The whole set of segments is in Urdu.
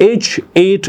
H8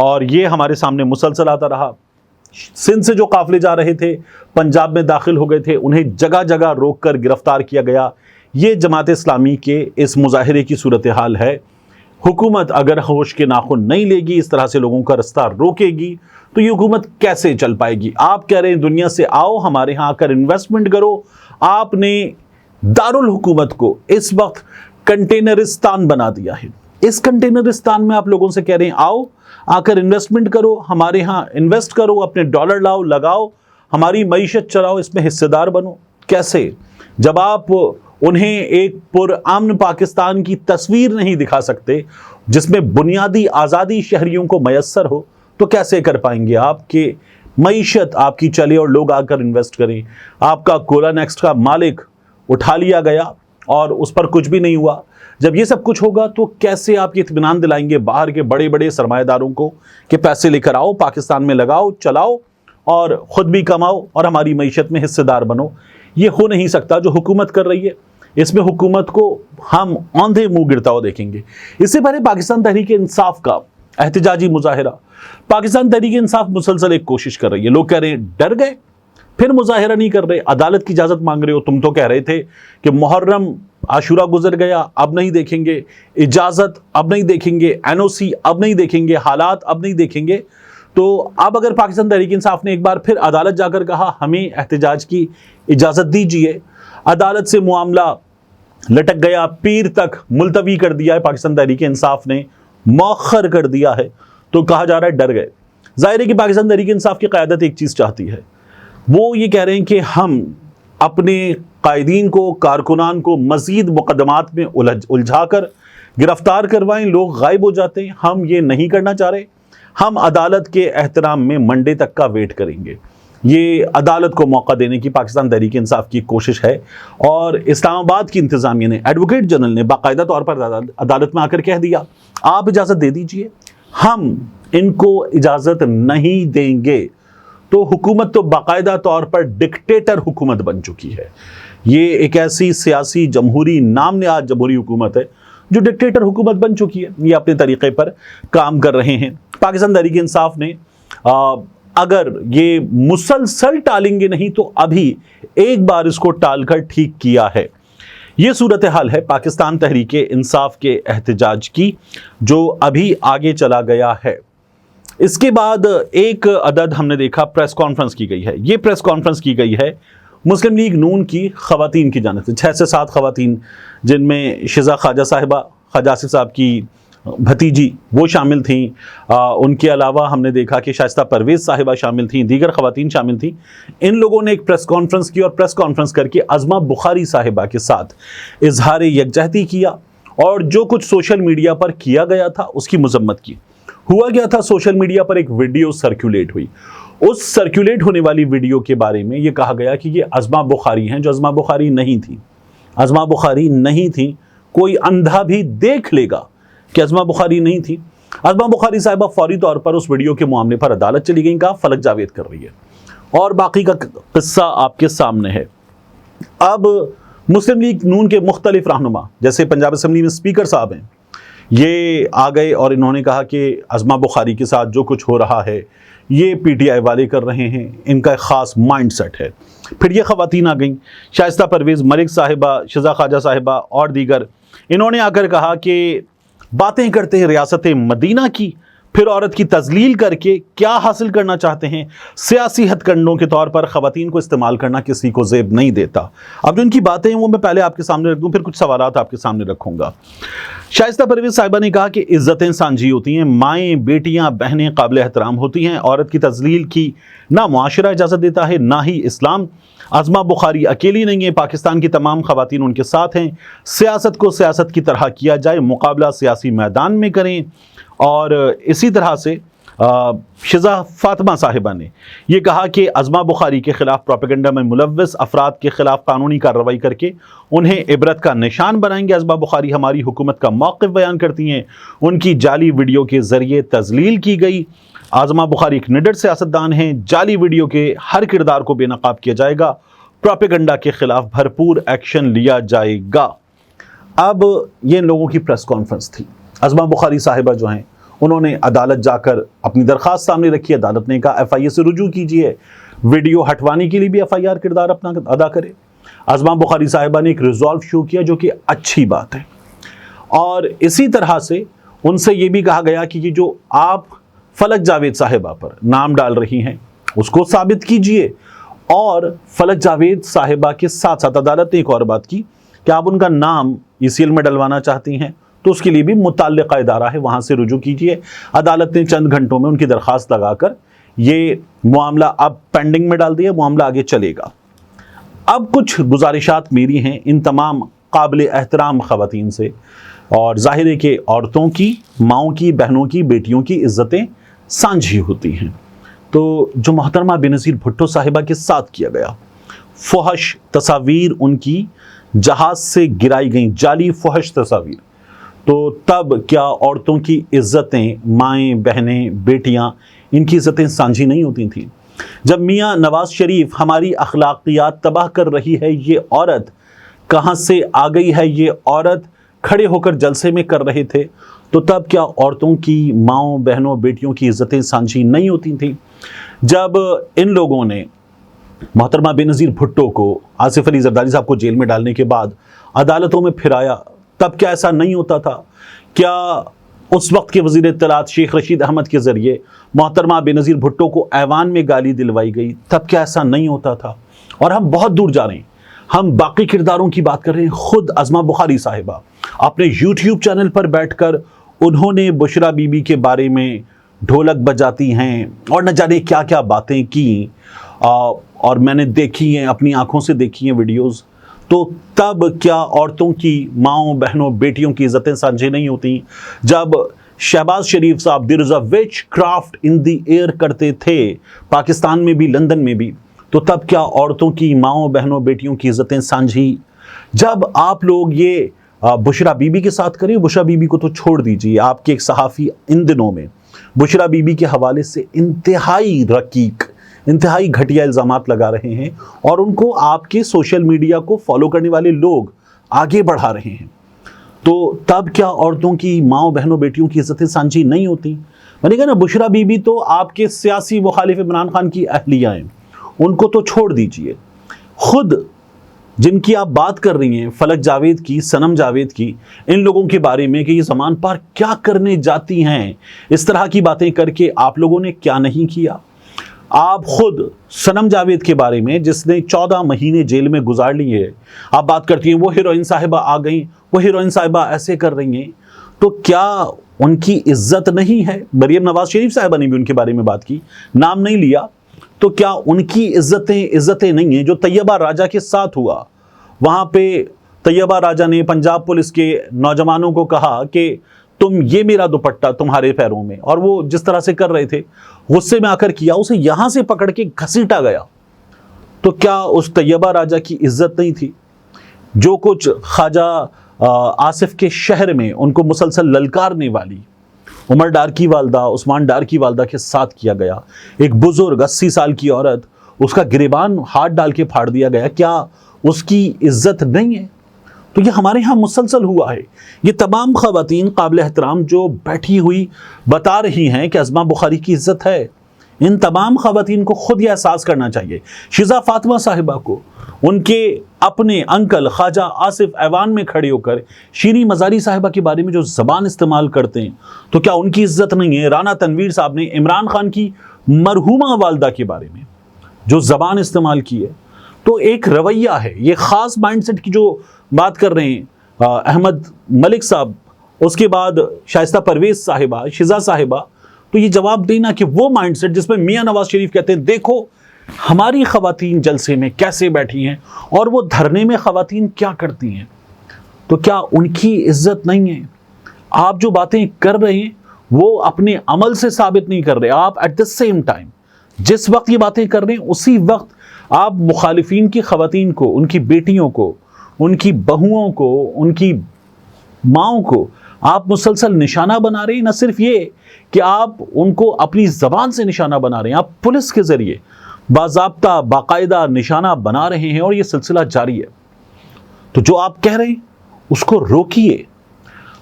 اور یہ ہمارے سامنے مسلسل آتا رہا۔ سندھ سے جو قافلے جا رہے تھے، پنجاب میں داخل ہو گئے تھے، انہیں جگہ جگہ روک کر گرفتار کیا گیا۔ یہ جماعت اسلامی کے اس مظاہرے کی صورتحال ہے۔ حکومت اگر ہوش کے ناخن نہیں لے گی، اس طرح سے لوگوں کا رستہ روکے گی، تو یہ حکومت کیسے چل پائے گی؟ آپ کہہ رہے ہیں دنیا سے آؤ، ہمارے ہاں آ کر انویسٹمنٹ کرو۔ آپ نے دارالحکومت کو اس وقت کنٹینرستان بنا دیا ہے۔ اس کنٹینرستان میں آپ لوگوں سے کہہ رہے ہیں آؤ، آ کر انویسٹمنٹ کرو، ہمارے ہاں انویسٹ کرو، اپنے ڈالر لاؤ، لگاؤ، ہماری معیشت چلاؤ، اس میں حصے دار بنو۔ کیسے؟ جب آپ انہیں ایک پرامن پاکستان کی تصویر نہیں دکھا سکتے جس میں بنیادی آزادی شہریوں کو میسر ہو، تو کیسے کر پائیں گے آپ کہ معیشت آپ کی چلے اور لوگ آ کر انویسٹ کریں؟ آپ کا کولا نیکسٹ کا مالک اٹھا لیا گیا اور اس پر کچھ بھی نہیں ہوا۔ جب یہ سب کچھ ہوگا تو کیسے آپ یہ اطمینان دلائیں گے باہر کے بڑے بڑے سرمایہ داروں کو کہ پیسے لے کر آؤ، پاکستان میں لگاؤ، چلاؤ اور خود بھی کماؤ اور ہماری معیشت میں حصے دار بنو؟ یہ ہو نہیں سکتا جو حکومت کر رہی ہے۔ اس میں حکومت کو ہم آندھے منہ گرتا ہوا دیکھیں گے۔ اس سے پہلے پاکستان تحریک انصاف کا احتجاجی مظاہرہ، پاکستان تحریک انصاف مسلسل ایک کوشش کر رہی ہے۔ لوگ کہہ رہے ہیں ڈر گئے، پھر مظاہرہ نہیں کر رہے، عدالت کی اجازت مانگ رہے ہو۔ تم تو کہہ رہے تھے کہ محرم عاشورہ گزر گیا، اب نہیں دیکھیں گے، اجازت اب نہیں دیکھیں گے، NOC اب نہیں دیکھیں گے، حالات اب نہیں دیکھیں گے۔ تو اب اگر پاکستان تحریک انصاف نے ایک بار پھر عدالت جا کر کہا ہمیں احتجاج کی اجازت دیجیے، عدالت سے معاملہ لٹک گیا، پیر تک ملتوی کر دیا ہے پاکستان تحریک انصاف نے، مؤخر کر دیا ہے، تو کہا جا رہا ہے ڈر گئے۔ ظاہر ہے کہ پاکستان تحریک انصاف کی قیادت ایک چیز چاہتی ہے، وہ یہ کہہ رہے ہیں کہ ہم اپنے قائدین کو، کارکنان کو مزید مقدمات میں الجھا کر گرفتار کروائیں، لوگ غائب ہو جاتے ہیں۔ ہم یہ نہیں کرنا چاہ رہے، ہم عدالت کے احترام میں منڈے تک کا ویٹ کریں گے۔ یہ عدالت کو موقع دینے کی پاکستان تحریک انصاف کی کوشش ہے، اور اسلام آباد کی انتظامیہ نے، ایڈوکیٹ جنرل نے باقاعدہ طور پر عدالت میں آ کر کہہ دیا آپ اجازت دے دیجئے، ہم ان کو اجازت نہیں دیں گے۔ تو حکومت تو باقاعدہ طور پر ڈکٹیٹر حکومت بن چکی ہے۔ یہ ایک ایسی سیاسی جمہوری نام نہاد جمہوری حکومت ہے جو ڈکٹیٹر حکومت بن چکی ہے۔ یہ اپنے طریقے پر کام کر رہے ہیں۔ پاکستان تحریک انصاف نے اگر یہ مسلسل ٹالیں گے نہیں تو ابھی ایک بار اس کو ٹال کر ٹھیک کیا ہے۔ یہ صورتحال ہے پاکستان تحریک انصاف کے احتجاج کی، جو ابھی آگے چلا گیا ہے۔ اس کے بعد ایک عدد ہم نے دیکھا پریس کانفرنس کی گئی ہے۔ یہ پریس کانفرنس کی گئی ہے مسلم لیگ نون کی خواتین کی جانب سے، 6 سے 7 خواتین، جن میں شزا خواجہ صاحبہ، خواجہ آصف صاحب کی بھتیجی وہ شامل تھیں۔ ان کے علاوہ ہم نے دیکھا کہ شائستہ پرویز صاحبہ شامل تھیں، دیگر خواتین شامل تھیں۔ ان لوگوں نے ایک پریس کانفرنس کی اور پریس کانفرنس کر کے عظمہ بخاری صاحبہ کے ساتھ اظہار یکجہتی کیا، اور جو کچھ سوشل میڈیا پر کیا گیا تھا اس کی مذمت کی۔ ہوا گیا تھا، سوشل میڈیا پر ایک ویڈیو سرکولیٹ ہوئی، اس سرکولیٹ ہونے والی ویڈیو کے بارے میں یہ کہا گیا کہ یہ عظمہ بخاری ہیں، جو عظمہ بخاری نہیں تھی۔ عظمہ بخاری نہیں تھی، کوئی اندھا بھی دیکھ لے گا کہ عظمہ بخاری نہیں تھی۔ عظمہ بخاری صاحبہ فوری طور پر اس ویڈیو کے معاملے پر عدالت چلی گئیں، کہا فلک جاوید کر رہی ہے، اور باقی کا قصہ آپ کے سامنے ہے۔ اب مسلم لیگ نون کے مختلف رہنما، جیسے پنجاب اسمبلی میں اسپیکر صاحب ہیں، یہ آ گئے اور انہوں نے کہا کہ عظمہ بخاری کے ساتھ جو کچھ ہو رہا ہے یہ PTI والے کر رہے ہیں، ان کا ایک خاص مائنڈ سیٹ ہے۔ پھر یہ خواتین آ گئیں، شائستہ پرویز ملک صاحبہ، شزا خواجہ صاحبہ اور دیگر، انہوں نے آ کر کہا کہ باتیں کرتے ہیں ریاست مدینہ کی، پھر عورت کی تذلیل کر کے کیا حاصل کرنا چاہتے ہیں؟ سیاسی ہتھ کنڈوں کے طور پر خواتین کو استعمال کرنا کسی کو زیب نہیں دیتا۔ اب جو ان کی باتیں ہیں وہ میں پہلے آپ کے سامنے رکھ دوں، پھر کچھ سوالات آپ کے سامنے رکھوں گا۔ شائستہ پرویز صاحبہ نے کہا کہ عزتیں سانجھی ہوتی ہیں، مائیں، بیٹیاں، بہنیں قابل احترام ہوتی ہیں، عورت کی تذلیل کی نہ معاشرہ اجازت دیتا ہے نہ ہی اسلام۔ عظمہ بخاری اکیلی نہیں ہے، پاکستان کی تمام خواتین ان کے ساتھ ہیں۔ سیاست کو سیاست کی طرح کیا جائے، مقابلہ سیاسی میدان میں کریں۔ اور اسی طرح سے شزا فاطمہ صاحبہ نے یہ کہا کہ عظمہ بخاری کے خلاف پروپیگنڈا میں ملوث افراد کے خلاف قانونی کارروائی کر کے انہیں عبرت کا نشان بنائیں گے۔ عظمہ بخاری ہماری حکومت کا موقف بیان کرتی ہیں، ان کی جعلی ویڈیو کے ذریعے تذلیل کی گئی۔ عظمہ بخاری ایک نڈر سیاستدان ہیں، جعلی ویڈیو کے ہر کردار کو بے نقاب کیا جائے گا، پروپیگنڈا کے خلاف بھرپور ایکشن لیا جائے گا۔ اب یہ ان لوگوں کی پریس کانفرنس تھی۔ عظمہ بخاری صاحبہ جو ہیں انہوں نے عدالت جا کر اپنی درخواست سامنے رکھی، عدالت نے کہا FIA سے رجوع کیجئے، ویڈیو ہٹوانے کے لیے بھی FIR کردار اپنا ادا کرے۔ ازما بخاری صاحبہ نے ایک ریزالو شو کیا جو کہ اچھی بات ہے، اور اسی طرح سے ان سے یہ بھی کہا گیا کہ یہ جو آپ فلک جاوید صاحبہ پر نام ڈال رہی ہیں اس کو ثابت کیجئے، اور فلک جاوید صاحبہ کے ساتھ ساتھ عدالت نے ایک اور بات کی کہ آپ ان کا نام ECL میں ڈلوانا چاہتی ہیں تو اس کے لیے بھی متعلقہ ادارہ ہے وہاں سے رجوع کیجئے۔ عدالت نے چند گھنٹوں میں ان کی درخواست لگا کر یہ معاملہ اب پینڈنگ میں ڈال دیا، معاملہ آگے چلے گا۔ اب کچھ گزارشات میری ہیں ان تمام قابل احترام خواتین سے، اور ظاہر ہے کہ عورتوں کی، ماؤں کی، بہنوں کی، بیٹیوں کی عزتیں سانجھی ہوتی ہیں۔ تو جو محترمہ بینظیر بھٹو صاحبہ کے ساتھ کیا گیا، فحش تصاویر ان کی جہاز سے گرائی گئیں، جعلی فحش تصاویر، تو تب کیا عورتوں کی عزتیں، مائیں، بہنیں، بیٹیاں، ان کی عزتیں سانجھی نہیں ہوتی تھیں؟ جب میاں نواز شریف ہماری اخلاقیات تباہ کر رہی ہے، یہ عورت کہاں سے آ گئی ہے، یہ عورت کھڑے ہو کر جلسے میں کر رہے تھے، تو تب کیا عورتوں کی، ماؤں، بہنوں، بیٹیوں کی عزتیں سانجھی نہیں ہوتی تھیں؟ جب ان لوگوں نے محترمہ بینظیر بھٹو کو، آصف علی زرداری صاحب کو جیل میں ڈالنے کے بعد عدالتوں میں پھرایا، تب کیا ایسا نہیں ہوتا تھا؟ کیا اس وقت کے وزیر اطلاعات شیخ رشید احمد کے ذریعے محترمہ بینظیر بھٹو کو ایوان میں گالی دلوائی گئی، تب کیا ایسا نہیں ہوتا تھا؟ اور ہم بہت دور جا رہے ہیں، ہم باقی کرداروں کی بات کر رہے ہیں۔ خود ازما بخاری صاحبہ اپنے YouTube چینل پر بیٹھ کر انہوں نے بشرا بی بی کے بارے میں ڈھولک بجاتی ہیں اور نہ جانے کیا کیا باتیں کی، اور میں نے دیکھی ہیں، اپنی آنکھوں سے دیکھی ہیں ویڈیوز۔ تو تب کیا عورتوں کی، ماؤں، بہنوں، بیٹیوں کی عزتیں سانجھی نہیں ہوتی؟ جب شہباز شریف صاحب دیر از اے وچ کرافٹ ان دی ایئر کرتے تھے پاکستان میں بھی، لندن میں بھی، تو تب کیا عورتوں کی، ماؤں، بہنوں، بیٹیوں کی عزتیں سانجھی؟ جب آپ لوگ یہ بشرا بی بی کے ساتھ کریں، بشرا بی بی کو تو چھوڑ دیجیے، آپ کے ایک صحافی ان دنوں میں بشرا بی بی کے حوالے سے انتہائی رقیق، انتہائی گھٹیا الزامات لگا رہے ہیں، اور ان کو آپ کے سوشل میڈیا کو فالو کرنے والے لوگ آگے بڑھا رہے ہیں۔ تو تب کیا عورتوں کی، ماؤں، بہنوں، بیٹیوں کی عزتیں سانجھی نہیں ہوتی؟ میں نے کہا نا، بشرا بی بی تو آپ کے سیاسی مخالف عمران خان کی اہلیہ ہیں، ان کو تو چھوڑ دیجئے۔ خود جن کی آپ بات کر رہی ہیں، فلک جاوید کی، صنم جاوید کی، ان لوگوں کے بارے میں کہ یہ زمان پار کیا کرنے جاتی ہیں، اس طرح کی باتیں کر کے آپ لوگوں نے کیا نہیں کیا؟ آپ خود صنم جاوید کے بارے میں، جس نے 14 مہینے جیل میں گزار لیے، آپ بات کرتی ہیں وہ ہیروئن صاحبہ آ گئیں، وہ ہیروئن صاحبہ ایسے کر رہی ہیں، تو کیا ان کی عزت نہیں ہے؟ مریم نواز شریف صاحبہ نے بھی ان کے بارے میں بات کی، نام نہیں لیا، تو کیا ان کی عزتیں نہیں ہیں؟ جو طیبہ راجہ کے ساتھ ہوا، وہاں پہ طیبہ راجہ نے پنجاب پولیس کے نوجوانوں کو کہا کہ تم یہ میرا دوپٹہ تمہارے پیروں میں، اور وہ جس طرح سے کر رہے تھے، غصے میں آ کر کیا، اسے یہاں سے پکڑ کے گھسیٹا گیا، تو کیا اس طیبہ راجہ کی عزت نہیں تھی؟ جو کچھ خواجہ آصف کے شہر میں ان کو مسلسل للکارنے والی عمر ڈار کی والدہ، عثمان ڈار کی والدہ کے ساتھ کیا گیا، ایک بزرگ 80 سال کی عورت، اس کا گریبان ہاتھ ڈال کے پھاڑ دیا گیا، کیا اس کی عزت نہیں ہے؟ تو یہ ہمارے ہاں مسلسل ہوا ہے۔ یہ تمام خواتین قابل احترام جو بیٹھی ہوئی بتا رہی ہیں کہ ازما بخاری کی عزت ہے، ان تمام خواتین کو خود یہ احساس کرنا چاہیے۔ شیزہ فاطمہ صاحبہ کو ان کے اپنے انکل خواجہ آصف ایوان میں کھڑے ہو کر شیریں مزاری صاحبہ کے بارے میں جو زبان استعمال کرتے ہیں، تو کیا ان کی عزت نہیں ہے؟ رانا تنویر صاحب نے عمران خان کی مرحومہ والدہ کے بارے میں جو زبان استعمال کی ہے، تو ایک رویہ ہے، یہ خاص مائنڈ سیٹ کی جو بات کر رہے ہیں احمد ملک صاحب، اس کے بعد شائستہ پرویز صاحبہ، شیزہ صاحبہ، تو یہ جواب دینا کہ وہ مائنڈ سیٹ جس میں میاں نواز شریف کہتے ہیں دیکھو ہماری خواتین جلسے میں کیسے بیٹھی ہیں اور وہ دھرنے میں خواتین کیا کرتی ہیں، تو کیا ان کی عزت نہیں ہے؟ آپ جو باتیں کر رہے ہیں وہ اپنے عمل سے ثابت نہیں کر رہے، آپ ایٹ دا سیم ٹائم جس وقت یہ باتیں کر رہے ہیں اسی وقت آپ مخالفین کی خواتین کو، ان کی بیٹیوں کو، ان کی بہوؤں کو، ان کی ماؤں کو آپ مسلسل نشانہ بنا رہے ہیں۔ نہ صرف یہ کہ آپ ان کو اپنی زبان سے نشانہ بنا رہے ہیں، آپ پولیس کے ذریعے باضابطہ باقاعدہ نشانہ بنا رہے ہیں، اور یہ سلسلہ جاری ہے۔ تو جو آپ کہہ رہے ہیں اس کو روکیے،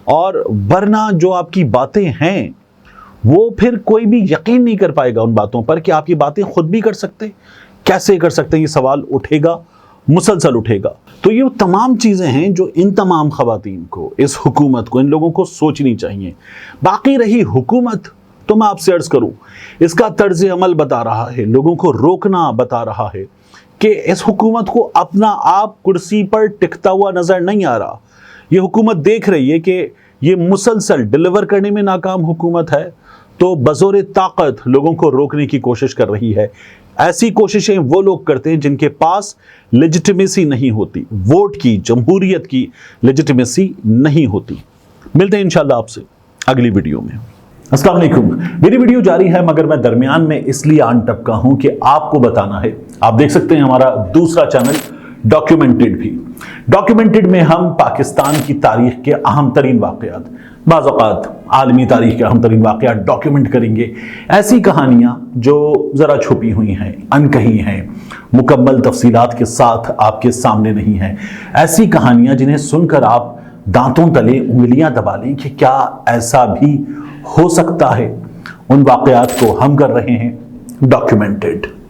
اور ورنہ جو آپ کی باتیں ہیں وہ پھر کوئی بھی یقین نہیں کر پائے گا ان باتوں پر کہ آپ یہ باتیں خود بھی کر سکتے، کیسے کر سکتے ہیں، یہ سوال اٹھے گا، مسلسل اٹھے گا۔ تو یہ تمام چیزیں ہیں جو ان تمام خواتین کو، اس حکومت کو، ان لوگوں کو سوچنی چاہیے۔ باقی رہی حکومت، تو میں آپ سے عرض کروں، اس کا طرز عمل بتا رہا ہے، لوگوں کو روکنا بتا رہا ہے کہ اس حکومت کو اپنا آپ کرسی پر ٹکتا ہوا نظر نہیں آ رہا۔ یہ حکومت دیکھ رہی ہے کہ یہ مسلسل ڈیلیور کرنے میں ناکام حکومت ہے، تو بزور طاقت لوگوں کو روکنے کی کوشش کر رہی ہے۔ ایسی کوششیں وہ لوگ کرتے ہیں جن کے پاس لیجیٹمیسی نہیں ہوتی، ووٹ کی، جمہوریت کی لیجیٹمیسی نہیں ہوتی۔ ملتے ہیں انشاءاللہ آپ سے اگلی ویڈیو میں۔ السلام علیکم۔ میری ویڈیو جاری ہے مگر میں درمیان میں اس لیے آن ٹپکا ہوں کہ آپ کو بتانا ہے۔ آپ دیکھ سکتے ہیں ہمارا دوسرا چینل ڈاکیومنٹڈ بھی۔ ڈاکیومنٹڈ میں ہم پاکستان کی تاریخ کے اہم ترین واقعات، بعض اوقات عالمی تاریخ کے اہم ترین واقعات ڈاکیومنٹ کریں گے۔ ایسی کہانیاں جو ذرا چھپی ہوئی ہیں، انکہی ہیں، مکمل تفصیلات کے ساتھ آپ کے سامنے نہیں ہیں۔ ایسی کہانیاں جنہیں سن کر آپ دانتوں تلے انگلیاں دبا لیں کہ کیا ایسا بھی ہو سکتا ہے، ان واقعات کو ہم کر رہے ہیں ڈاکیومنٹڈ۔